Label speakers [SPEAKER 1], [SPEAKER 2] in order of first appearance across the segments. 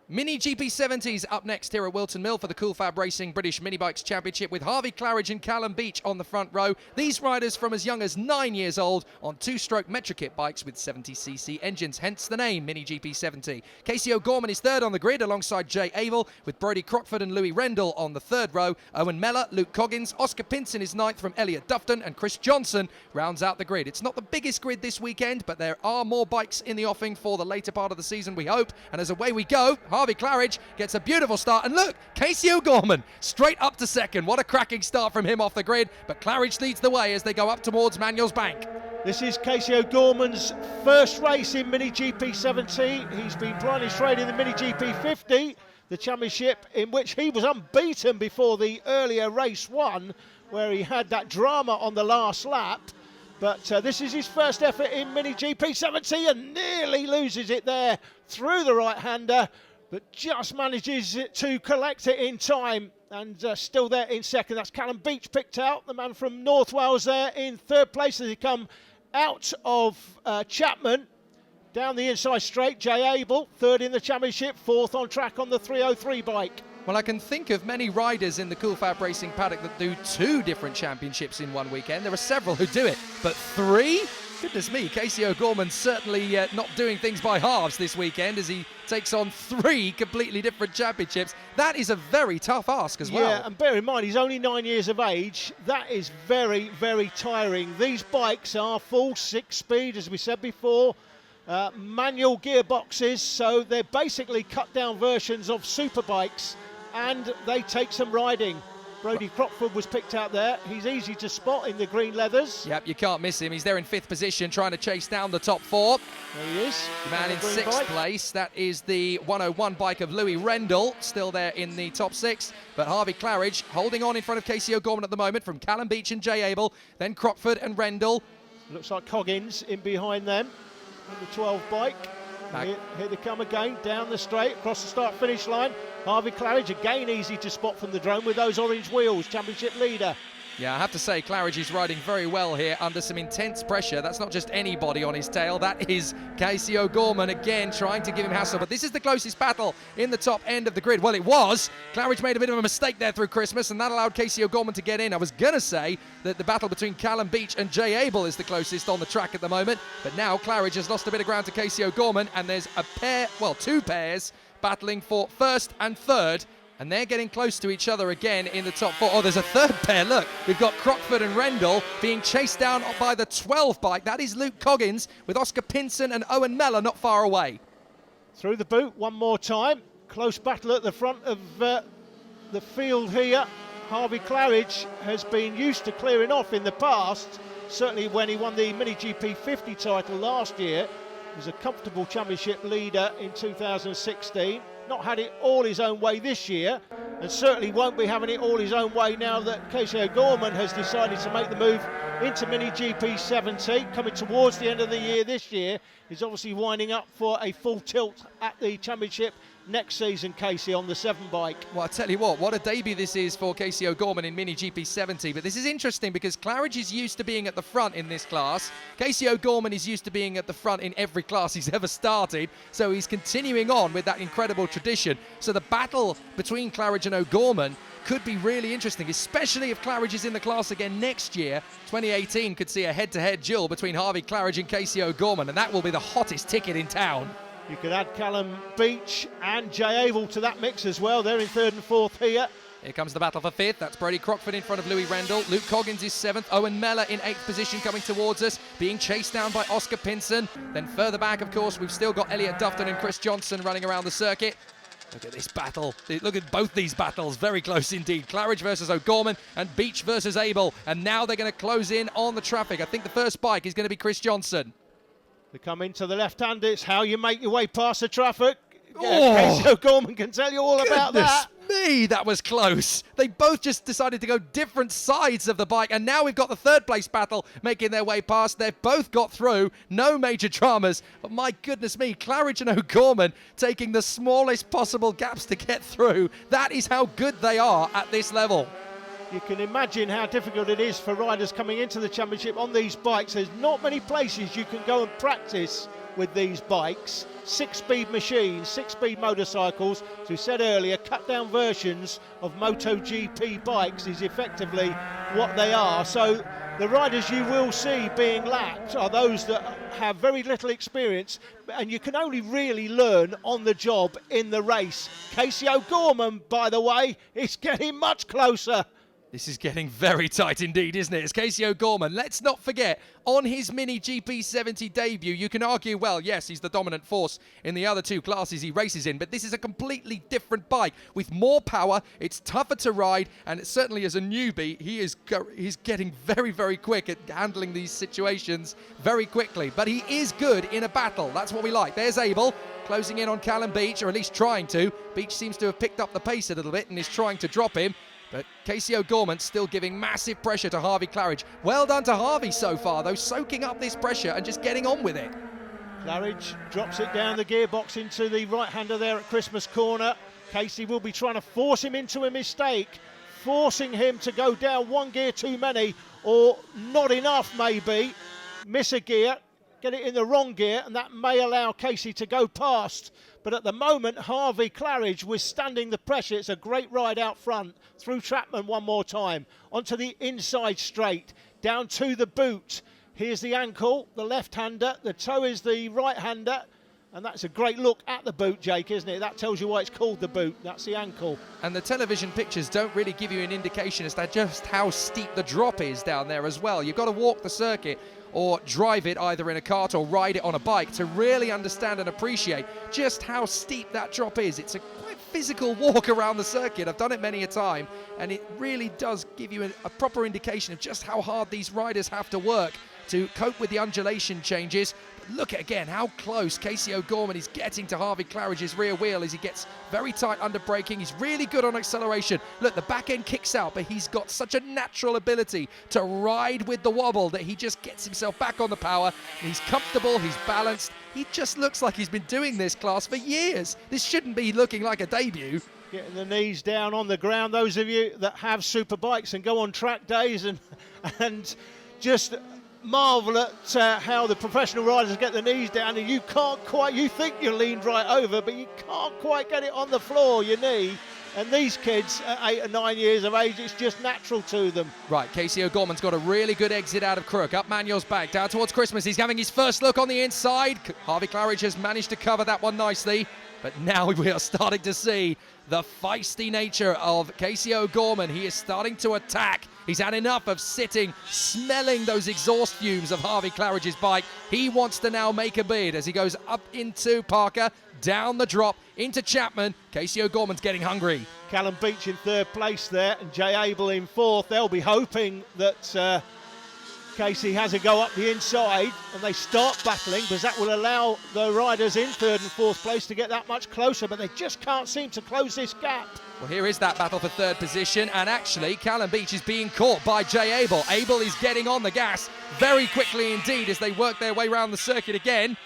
[SPEAKER 1] MiniGP70's up next here at Wilton Mill for the FAB Racing British Minibikes Championship with Harvey Claridge and Callum Beach on the front row. These riders from as young as 9 years old on two-stroke Metrokit bikes with 70cc engines, hence the name MiniGP70. Casey O'Gorman is third on the grid alongside Jay Avell, with Brodie Crockford and Louis Rendell on the third row. Owen Mellor, Luke Coggins, Oscar Pinson is ninth from Elliot Dufton, and Chris Johnson rounds out the grid. It's not the biggest grid this weekend, but there are more bikes in the offing for the later part of the season, we hope. And as away we go, Harvey Claridge gets a beautiful start, and look, Casey O'Gorman straight up to second. What a cracking start from him off the grid, but Claridge leads the way as they go up towards Manuel's Bank.
[SPEAKER 2] This is Casey O'Gorman's first race in MiniGP70. He's been plying his trade in the MiniGP50, the championship in which he was unbeaten before the earlier race one, where he had that drama on the last lap. But this is his first effort in MiniGP70 and nearly loses it there through the right-hander, but just manages to collect it in time, and still there in second. That's Callum Beach picked out, the man from North Wales there in third place as he come out of Chapman. Down the inside straight, Jay Avell, third in the championship, fourth on track on the 303 bike.
[SPEAKER 1] Well, I can think of many riders in the FAB Racing paddock that do two different championships in one weekend. There are several who do it, but three? Goodness me, Casey O'Gorman certainly not doing things by halves this weekend as he takes on three completely different championships. That is a very tough ask as well.
[SPEAKER 2] Yeah, and bear in mind, he's only 9 years of age. That is very, very tiring. These bikes are full 6-speed, as we said before, manual gearboxes, so they're basically cut-down versions of super bikes, and they take some riding. Brodie Crockford was picked out there. He's easy to spot in the green leathers.
[SPEAKER 1] Yep, you can't miss him. He's there in fifth position trying to chase down the top four.
[SPEAKER 2] There he is.
[SPEAKER 1] The man in sixth place, that is the 101 bike of Louis Rendell, still there in the top six. But Harvey Claridge holding on in front of Casey O'Gorman at the moment from Callum Beach and Jay Avell, then Crockford and Rendell.
[SPEAKER 2] Looks like Coggins in behind them on the 12 bike. Here they come again, down the straight, across the start-finish line. Harvey Claridge, again easy to spot from the drone with those orange wheels, championship leader.
[SPEAKER 1] Yeah, I have to say, Claridge is riding very well here under some intense pressure. That's not just anybody on his tail. That is Casey O'Gorman again trying to give him hassle. But this is the closest battle in the top end of the grid. Well, it was. Claridge made a bit of a mistake there through Christmas, and that allowed Casey O'Gorman to get in. I was going to say that the battle between Callum Beach and Jay Avell is the closest on the track at the moment. But now Claridge has lost a bit of ground to Casey O'Gorman, and there's a pair, well, two pairs battling for first and third. And they're getting close to each other again in the top four. Oh, there's a third pair. Look, we've got Crockford and Rendell being chased down by the 12 bike. That is Luke Coggins with Oscar Pinson and Owen Mellor not far away.
[SPEAKER 2] Through the boot one more time. Close battle at the front of the field here. Harvey Claridge has been used to clearing off in the past. Certainly when he won the MiniGP50 title last year. He was a comfortable championship leader in 2016. Not had it all his own way this year, and certainly won't be having it all his own way now that Casey O'Gorman has decided to make the move into MiniGP70. Coming towards the end of the year this year, he's obviously winding up for a full tilt at the championship next season, Casey, on the 7 bike.
[SPEAKER 1] Well, I tell you what a debut this is for Casey O'Gorman in MiniGP70. But this is interesting because Claridge is used to being at the front in this class. Casey O'Gorman is used to being at the front in every class he's ever started. So he's continuing on with that incredible tradition. So the battle between Claridge and O'Gorman could be really interesting, especially if Claridge is in the class again next year. 2018 could see a head-to-head duel between Harvey Claridge and Casey O'Gorman, and that will be the hottest ticket in town.
[SPEAKER 2] You could add Callum Beach and Jay Avell to that mix as well. They're in third and fourth here.
[SPEAKER 1] Here comes the battle for fifth. That's Brodie Crockford in front of Louis Rendell. Luke Coggins is seventh. Owen Mellor in eighth position coming towards us, being chased down by Oscar Pinson. Then further back, of course, we've still got Elliot Dufton and Chris Johnson running around the circuit. Look at this battle. Look at both these battles. Very close indeed. Claridge versus O'Gorman and Beach versus Avell. And now they're going to close in on the traffic. I think the first bike is going to be Chris Johnson.
[SPEAKER 2] They come into the left-hand. It's how you make your way past the traffic.
[SPEAKER 1] Oh,
[SPEAKER 2] Casey O'Gorman can tell you all about that.
[SPEAKER 1] Me, that was close. They both just decided to go different sides of the bike, and now we've got the third place battle making their way past. They've both got through, no major dramas, but my goodness me, Claridge and O'Gorman taking the smallest possible gaps to get through. That is how good they are at this level.
[SPEAKER 2] You can imagine how difficult it is for riders coming into the championship on these bikes. There's not many places you can go and practice with these bikes. 6-speed machines, 6-speed motorcycles, as we said earlier, cut down versions of MotoGP bikes is effectively what they are. So the riders you will see being lapped are those that have very little experience, and you can only really learn on the job in the race. Casey O'Gorman, by the way, is getting much closer.
[SPEAKER 1] This is getting very tight indeed, isn't it? It's Casey O'Gorman. Let's not forget, on his MiniGP70 debut, you can argue, well, yes, he's the dominant force in the other two classes he races in, but this is a completely different bike with more power. It's tougher to ride, and certainly as a newbie, he's getting very, very quick at handling these situations very quickly. But he is good in a battle. That's what we like. There's Abel closing in on Callum Beach, or at least trying to. Beach seems to have picked up the pace a little bit and is trying to drop him. But Casey O'Gorman still giving massive pressure to Harvey Claridge. Well done to Harvey so far, though, soaking up this pressure and just getting on with it.
[SPEAKER 2] Claridge drops it down the gearbox into the right-hander there at Christmas corner. Casey will be trying to force him into a mistake, forcing him to go down one gear too many, or not enough maybe. Miss a gear, get it in the wrong gear, and that may allow Casey to go past. But at the moment, Harvey Claridge withstanding the pressure. It's a great ride out front, through Chapman one more time, onto the inside straight, down to the boot. Here's the ankle, the left-hander, the toe is the right-hander, and that's a great look at the boot, Jake, isn't it? That tells you why it's called the boot. That's the ankle.
[SPEAKER 1] And the television pictures don't really give you an indication as to just how steep the drop is down there as well. You've got to walk the circuit or drive it either in a kart or ride it on a bike to really understand and appreciate just how steep that drop is. It's a quite physical walk around the circuit. I've done it many a time, and it really does give you a proper indication of just how hard these riders have to work to cope with the undulation changes. But look at again how close Casey O'Gorman is getting to Harvey Claridge's rear wheel as he gets very tight under braking. He's really good on acceleration. Look, the back end kicks out, but he's got such a natural ability to ride with the wobble that he just gets himself back on the power. He's comfortable, he's balanced. He just looks like he's been doing this class for years. This shouldn't be looking like a debut.
[SPEAKER 2] Getting the knees down on the ground. Those of you that have super bikes and go on track days and just marvel at how the professional riders get the knees down, and you can't quite, you think you're leaned right over, but you can't quite get it on the floor, your knee. And these kids at 8 or 9 years of age, it's just natural to them.
[SPEAKER 1] Right, Casey O'Gorman's got a really good exit out of Crook. Up Manuel's back, down towards Christmas. He's having his first look on the inside. Harvey Claridge has managed to cover that one nicely. But now we are starting to see the feisty nature of Casey O'Gorman. He is starting to attack. He's had enough of sitting, smelling those exhaust fumes of Harvey Claridge's bike. He wants to now make a bid as he goes up into Parker, down the drop, into Chapman. Casey O'Gorman's getting hungry.
[SPEAKER 2] Callum Beach in third place there, and Jay Abel in fourth. They'll be hoping that Casey has a go up the inside and they start battling, because that will allow the riders in third and fourth place to get that much closer, but they just can't seem to close this gap.
[SPEAKER 1] Well, here is that battle for third position, and actually Callum Beach is being caught by Jay Abel. Abel is getting on the gas very quickly indeed as they work their way around the circuit again.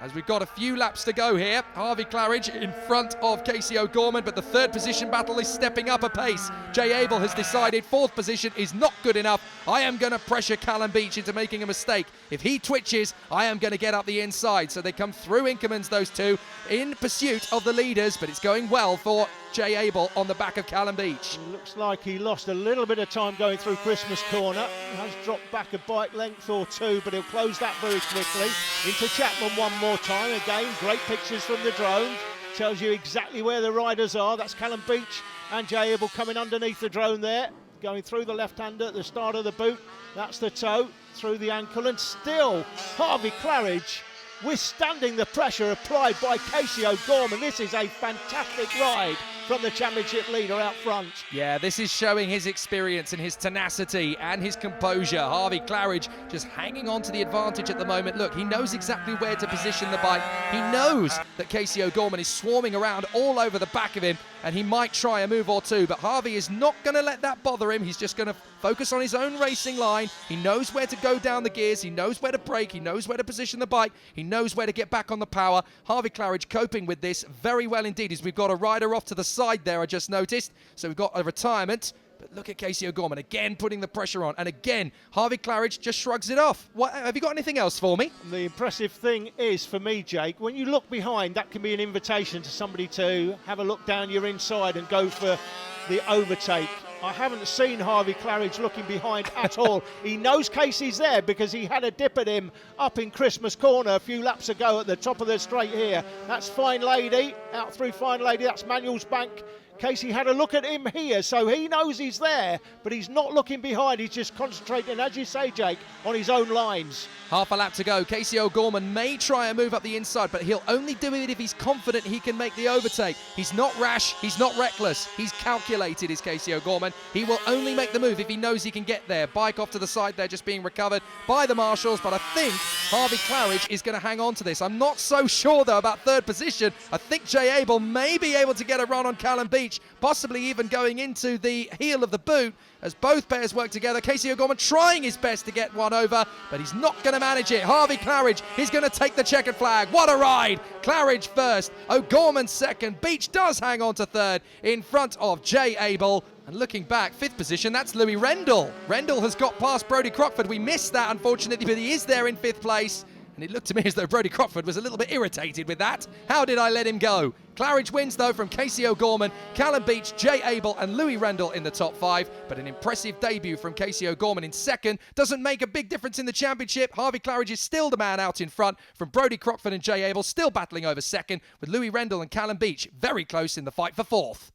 [SPEAKER 1] As we've got a few laps to go here, Harvey Claridge in front of Casey O'Gorman, but the third position battle is stepping up a pace. Jay Abel has decided fourth position is not good enough. I am going to pressure Callum Beach into making a mistake. If he twitches, I am going to get up the inside. So they come through Inkermans, those two, in pursuit of the leaders, but it's going well for Jay Abel on the back of Callum Beach.
[SPEAKER 2] It looks like he lost a little bit of time going through Christmas corner. He has dropped back a bike length or two, but he'll close that very quickly. Into Chapman one more time. Again, great pictures from the drone. Tells you exactly where the riders are. That's Callum Beach and Jay Abel coming underneath the drone there. Going through the left-hander at the start of the boot. That's the toe, through the ankle, and still Harvey Claridge withstanding the pressure applied by Casey O'Gorman. This is a fantastic ride from the championship leader out front.
[SPEAKER 1] Yeah, this is showing his experience and his tenacity and his composure. Harvey Claridge just hanging on to the advantage at the moment. Look, he knows exactly where to position the bike. He knows that Casey O'Gorman is swarming around all over the back of him, and he might try a move or two, but Harvey is not going to let that bother him. He's just going to focus on his own racing line. He knows where to go down the gears. He knows where to brake. He knows where to position the bike. He knows where to get back on the power. Harvey Claridge coping with this very well indeed, as we've got a rider off to the side there, I just noticed. So we've got a retirement. But Look at Casey O'Gorman again putting the pressure on, and again Harvey Claridge just shrugs it off. What, have you got anything else for me?
[SPEAKER 2] The impressive thing is, for me, Jake, when you look behind, that can be an invitation to somebody to have a look down your inside and go for the overtake. I haven't seen Harvey Claridge looking behind at all. He knows Casey's there because he had a dip at him up in Christmas Corner a few laps ago at the top of the straight here. That's Fine Lady, out through Fine Lady, that's Manuel's Bank. Casey had a look at him here, so he knows he's there, but he's not looking behind. He's just concentrating, as you say, Jake, on his own lines.
[SPEAKER 1] Half a lap to go. Casey O'Gorman may try and move up the inside, but he'll only do it if he's confident he can make the overtake. He's not rash, he's not reckless, he's calculated, is Casey O'Gorman. He will only make the move if he knows he can get there. Bike off to the side there, just being recovered by the marshals, but I think Harvey Claridge is going to hang on to this. I'm not so sure, though, about third position. I think Jay Abel may be able to get a run on Callum Beach, possibly even going into the heel of the boot as both pairs work together. Casey O'Gorman trying his best to get one over, but he's not going to manage it. Harvey Claridge is going to take the checkered flag. What a ride! Claridge first, O'Gorman second. Beach does hang on to third in front of Jay Abel. And looking back, fifth position, that's Louis Rendell. Rendell has got past Brodie Crockford. We missed that, unfortunately, but he is there in fifth place. And it looked to me as though Brodie Crockford was a little bit irritated with that. How did I let him go? Claridge wins, though, from Casey O'Gorman, Callum Beach, Jay Abel and Louis Rendell in the top five. But an impressive debut from Casey O'Gorman in second. Doesn't make a big difference in the championship. Harvey Claridge is still the man out in front from Brodie Crockford and Jay Abel, still battling over second, with Louis Rendell and Callum Beach very close in the fight for fourth.